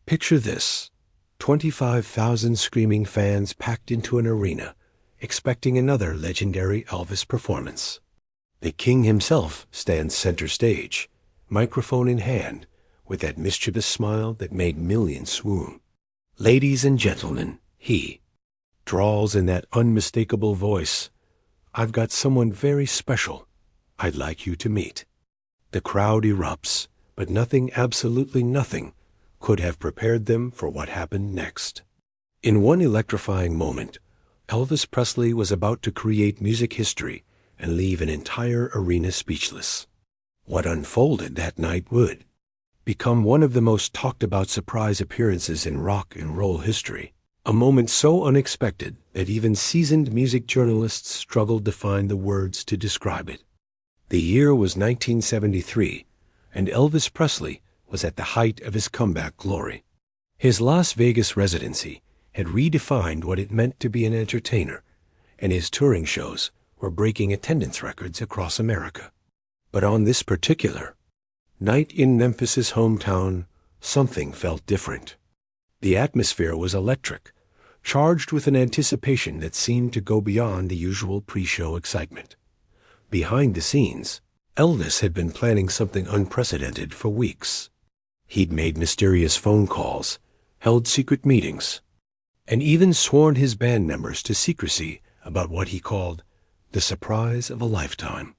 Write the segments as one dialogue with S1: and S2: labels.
S1: Picture this: 25,000 screaming fans packed into an arena, expecting another legendary Elvis performance. The king himself stands center stage, microphone in hand, with that mischievous smile that made millions swoon. "Ladies and gentlemen," he drawls in that unmistakable voice, "I've got someone very special I'd like you to meet." The crowd erupts, but nothing, absolutely nothing, could have prepared them for what happened next. In one electrifying moment, Elvis Presley was about to create music history and leave an entire arena speechless. What unfolded that night would become one of the most talked about surprise appearances in rock and roll history. A moment so unexpected that even seasoned music journalists struggled to find the words to describe it. The year was 1973, and Elvis Presley was at the height of his comeback glory. His Las Vegas residency had redefined what it meant to be an entertainer, and his touring shows were breaking attendance records across America. But on this particular night in Memphis's hometown, something felt different. The atmosphere was electric, charged with an anticipation that seemed to go beyond the usual pre-show excitement. Behind the scenes, Elvis had been planning something unprecedented for weeks. He'd made mysterious phone calls, held secret meetings, and even sworn his band members to secrecy about what he called the surprise of a lifetime.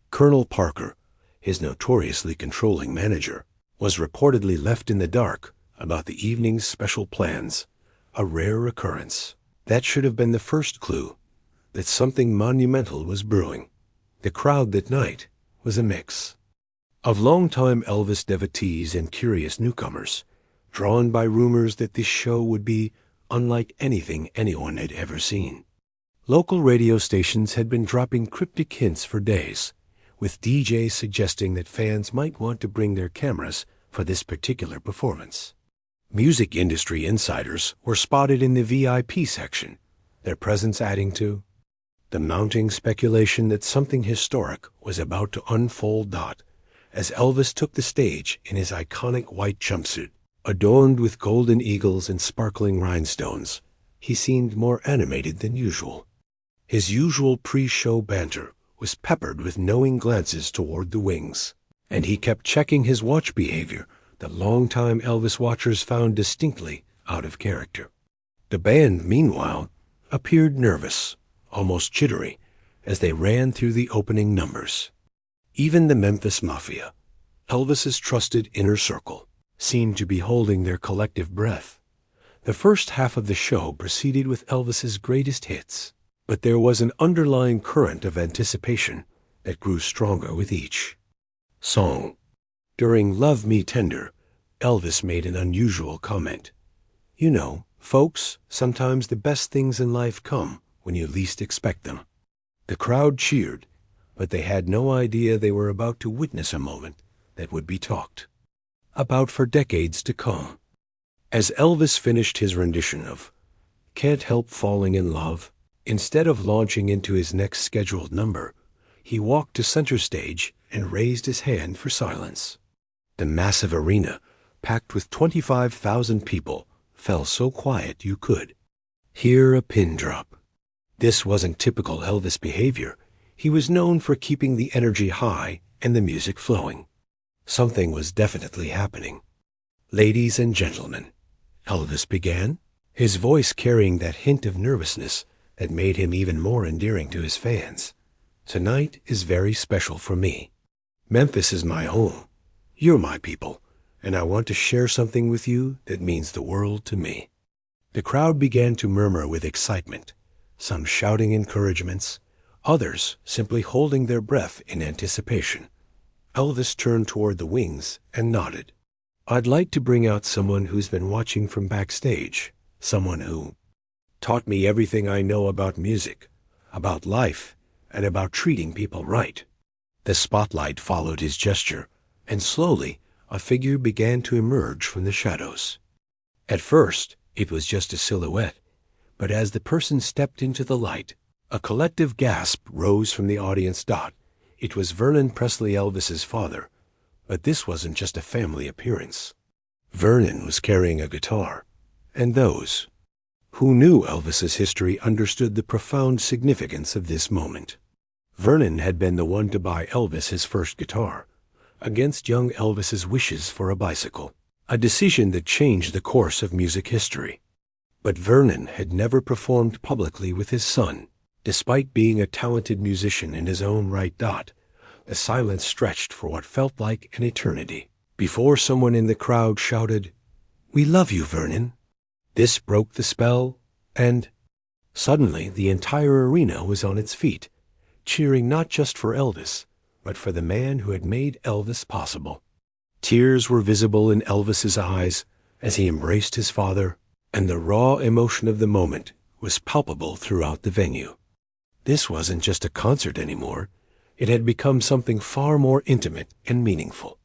S1: Colonel Parker, his notoriously controlling manager, was reportedly left in the dark about the evening's special plans, a rare occurrence. That should have been the first clue that something monumental was brewing. The crowd that night was a mix of longtime Elvis devotees and curious newcomers, drawn by rumors that this show would be unlike anything anyone had ever seen. Local radio stations had been dropping cryptic hints for days, with DJs suggesting that fans might want to bring their cameras for this particular performance. Music industry insiders were spotted in the VIP section, their presence adding to the mounting speculation that something historic was about to unfold. As Elvis took the stage in his iconic white jumpsuit, adorned with golden eagles and sparkling rhinestones, he seemed more animated than usual. His usual pre-show banter was peppered with knowing glances toward the wings, and he kept checking his watch behavior that longtime Elvis watchers found distinctly out of character. The band, meanwhile, appeared nervous, almost jittery, as they ran through the opening numbers. Even the Memphis Mafia, Elvis's trusted inner circle, seemed to be holding their collective breath. The first half of the show proceeded with Elvis's greatest hits, but there was an underlying current of anticipation that grew stronger with each song. During "Love Me Tender," Elvis made an unusual comment. "You know, folks, sometimes the best things in life come when you least expect them." The crowd cheered, but they had no idea they were about to witness a moment that would be talked about for decades to come. As Elvis finished his rendition of "Can't Help Falling in Love," instead of launching into his next scheduled number, he walked to center stage and raised his hand for silence. The massive arena, packed with 25,000 people, fell so quiet you could hear a pin drop. This wasn't typical Elvis behavior. He was known for keeping the energy high and the music flowing. Something was definitely happening. "Ladies and gentlemen," Elvis began, his voice carrying that hint of nervousness that made him even more endearing to his fans. "Tonight is very special for me. Memphis is my home. You're my people, and I want to share something with you that means the world to me." The crowd began to murmur with excitement, some shouting encouragements, others simply holding their breath in anticipation. Elvis turned toward the wings and nodded. "I'd like to bring out someone who's been watching from backstage, someone who taught me everything I know about music, about life, and about treating people right." The spotlight followed his gesture, and slowly a figure began to emerge from the shadows. At first, it was just a silhouette, but as the person stepped into the light, a collective gasp rose from the audience. It was Vernon Presley, Elvis's father, but this wasn't just a family appearance. Vernon was carrying a guitar, and those who knew Elvis's history understood the profound significance of this moment. Vernon had been the one to buy Elvis his first guitar, against young Elvis's wishes for a bicycle, a decision that changed the course of music history. But Vernon had never performed publicly with his son. Despite being a talented musician in his own right. The silence stretched for what felt like an eternity, before someone in the crowd shouted, "We love you, Vernon." This broke the spell, and suddenly the entire arena was on its feet, cheering not just for Elvis, but for the man who had made Elvis possible. Tears were visible in Elvis's eyes as he embraced his father, and the raw emotion of the moment was palpable throughout the venue. This wasn't just a concert anymore. It had become something far more intimate and meaningful.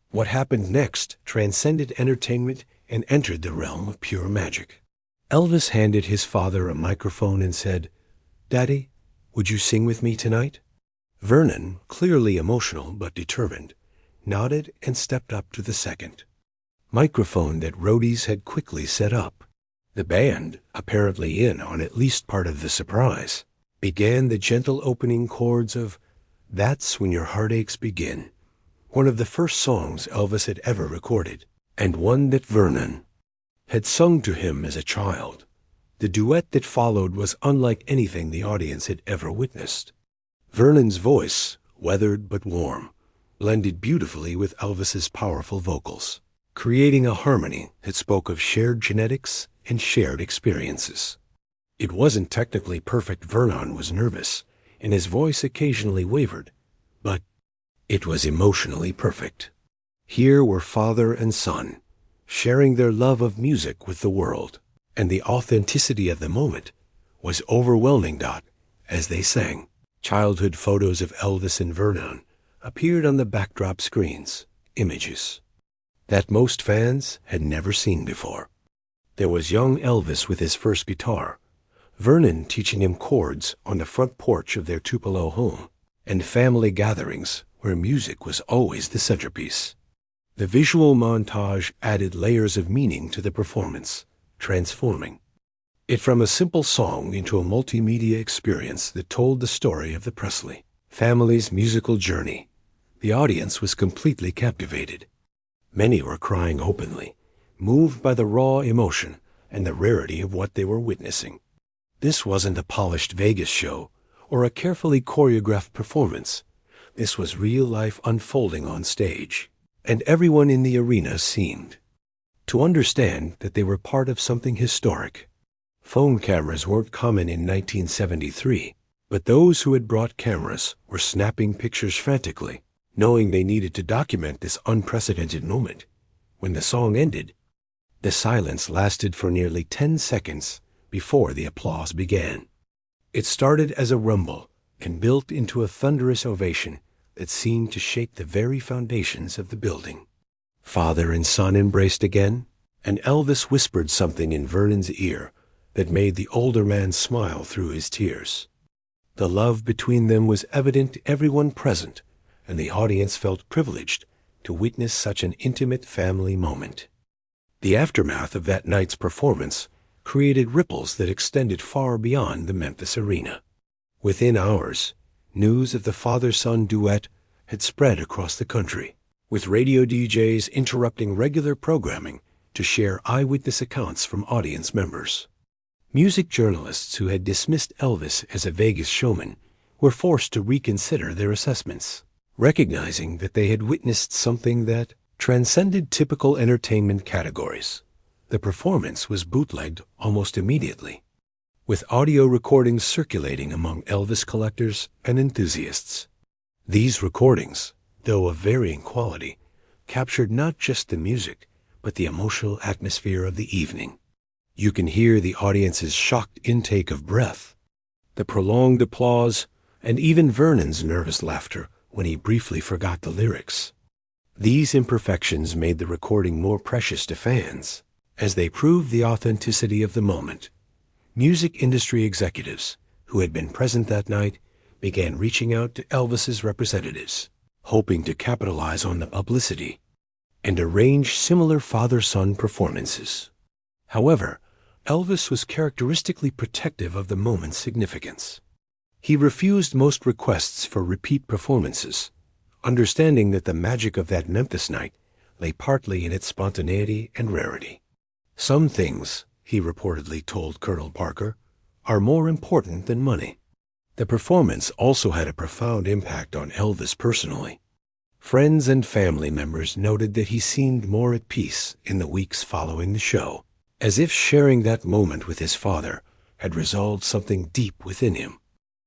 S1: What happened next transcended entertainment and entered the realm of pure magic. Elvis handed his father a microphone and said, "Daddy, would you sing with me tonight?" Vernon, clearly emotional but determined, nodded and stepped up to the second microphone that roadies had quickly set up. The band, apparently in on at least part of the surprise, began the gentle opening chords of "That's When Your Heartaches Begin," one of the first songs Elvis had ever recorded, and one that Vernon had sung to him as a child. The duet that followed was unlike anything the audience had ever witnessed. Vernon's voice, weathered but warm, blended beautifully with Elvis's powerful vocals, creating a harmony that spoke of shared genetics and shared experiences. It wasn't technically perfect. Vernon was nervous, and his voice occasionally wavered, but it was emotionally perfect. Here were father and son, sharing their love of music with the world, and the authenticity of the moment was overwhelming. As they sang, childhood photos of Elvis and Vernon appeared on the backdrop screens, images that most fans had never seen before. There was young Elvis with his first guitar, Vernon teaching him chords on the front porch of their Tupelo home, and family gatherings where music was always the centerpiece. The visual montage added layers of meaning to the performance, transforming it from a simple song into a multimedia experience that told the story of the Presley family's musical journey. The audience was completely captivated. Many were crying openly, moved by the raw emotion and the rarity of what they were witnessing. This wasn't a polished Vegas show or a carefully choreographed performance. This was real life unfolding on stage, and everyone in the arena seemed to understand that they were part of something historic. Phone cameras weren't common in 1973, but those who had brought cameras were snapping pictures frantically, knowing they needed to document this unprecedented moment. When the song ended, the silence lasted for nearly 10 seconds before the applause began. It started as a rumble and built into a thunderous ovation that seemed to shake the very foundations of the building. Father and son embraced again, and Elvis whispered something in Vernon's ear that made the older man smile through his tears. The love between them was evident to everyone present, and the audience felt privileged to witness such an intimate family moment. The aftermath of that night's performance created ripples that extended far beyond the Memphis arena. Within hours, news of the father-son duet had spread across the country, with radio DJs interrupting regular programming to share eyewitness accounts from audience members. Music journalists who had dismissed Elvis as a Vegas showman were forced to reconsider their assessments, recognizing that they had witnessed something that transcended typical entertainment categories. The performance was bootlegged almost immediately, with audio recordings circulating among Elvis collectors and enthusiasts. These recordings, though of varying quality, captured not just the music, but the emotional atmosphere of the evening. You can hear the audience's shocked intake of breath, the prolonged applause, and even Vernon's nervous laughter when he briefly forgot the lyrics. These imperfections made the recording more precious to fans, as they proved the authenticity of the moment. Music industry executives who had been present that night began reaching out to Elvis's representatives, hoping to capitalize on the publicity. and arrange similar father-son performances. However, Elvis was characteristically protective of the moment's significance. He refused most requests for repeat performances, understanding that the magic of that Memphis night lay partly in its spontaneity and rarity. "Some things," he reportedly told Colonel Parker, "are more important than money." The performance also had a profound impact on Elvis personally. Friends and family members noted that he seemed more at peace in the weeks following the show, as if sharing that moment with his father had resolved something deep within him.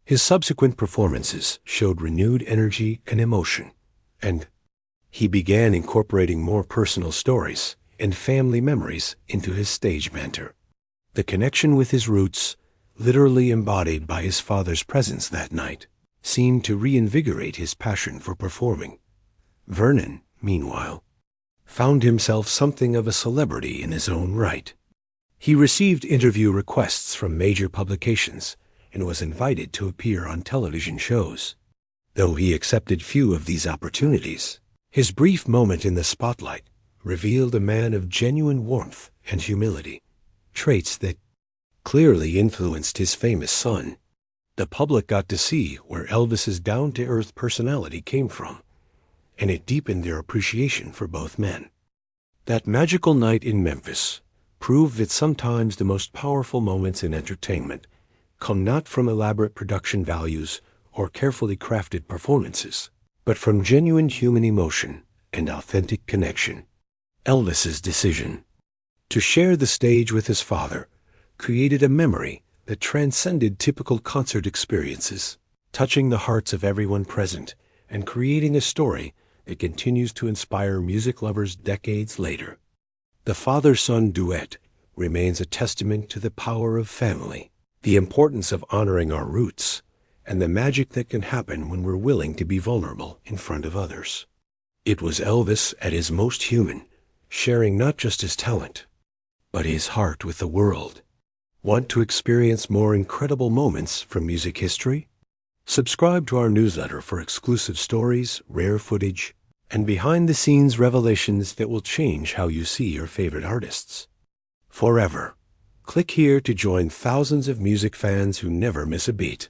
S1: His subsequent performances showed renewed energy and emotion, and he began incorporating more personal stories and family memories into his stage banter. The connection with his roots, literally embodied by his father's presence that night, seemed to reinvigorate his passion for performing. Vernon, meanwhile, found himself something of a celebrity in his own right. He received interview requests from major publications and was invited to appear on television shows. Though he accepted few of these opportunities, his brief moment in the spotlight revealed a man of genuine warmth and humility, traits that clearly influenced his famous son. The public got to see where Elvis's down-to-earth personality came from, and it deepened their appreciation for both men. That magical night in Memphis proved that sometimes the most powerful moments in entertainment come not from elaborate production values or carefully crafted performances, but from genuine human emotion and authentic connection. Elvis's decision to share the stage with his father created a memory that transcended typical concert experiences, touching the hearts of everyone present and creating a story that continues to inspire music lovers decades later. The father-son duet remains a testament to the power of family, the importance of honoring our roots, and the magic that can happen when we're willing to be vulnerable in front of others. It was Elvis at his most human, sharing not just his talent, but his heart with the world. Want to experience more incredible moments from music history? Subscribe to our newsletter for exclusive stories, rare footage, and behind-the-scenes revelations that will change how you see your favorite artists forever. Click here to join thousands of music fans who never miss a beat.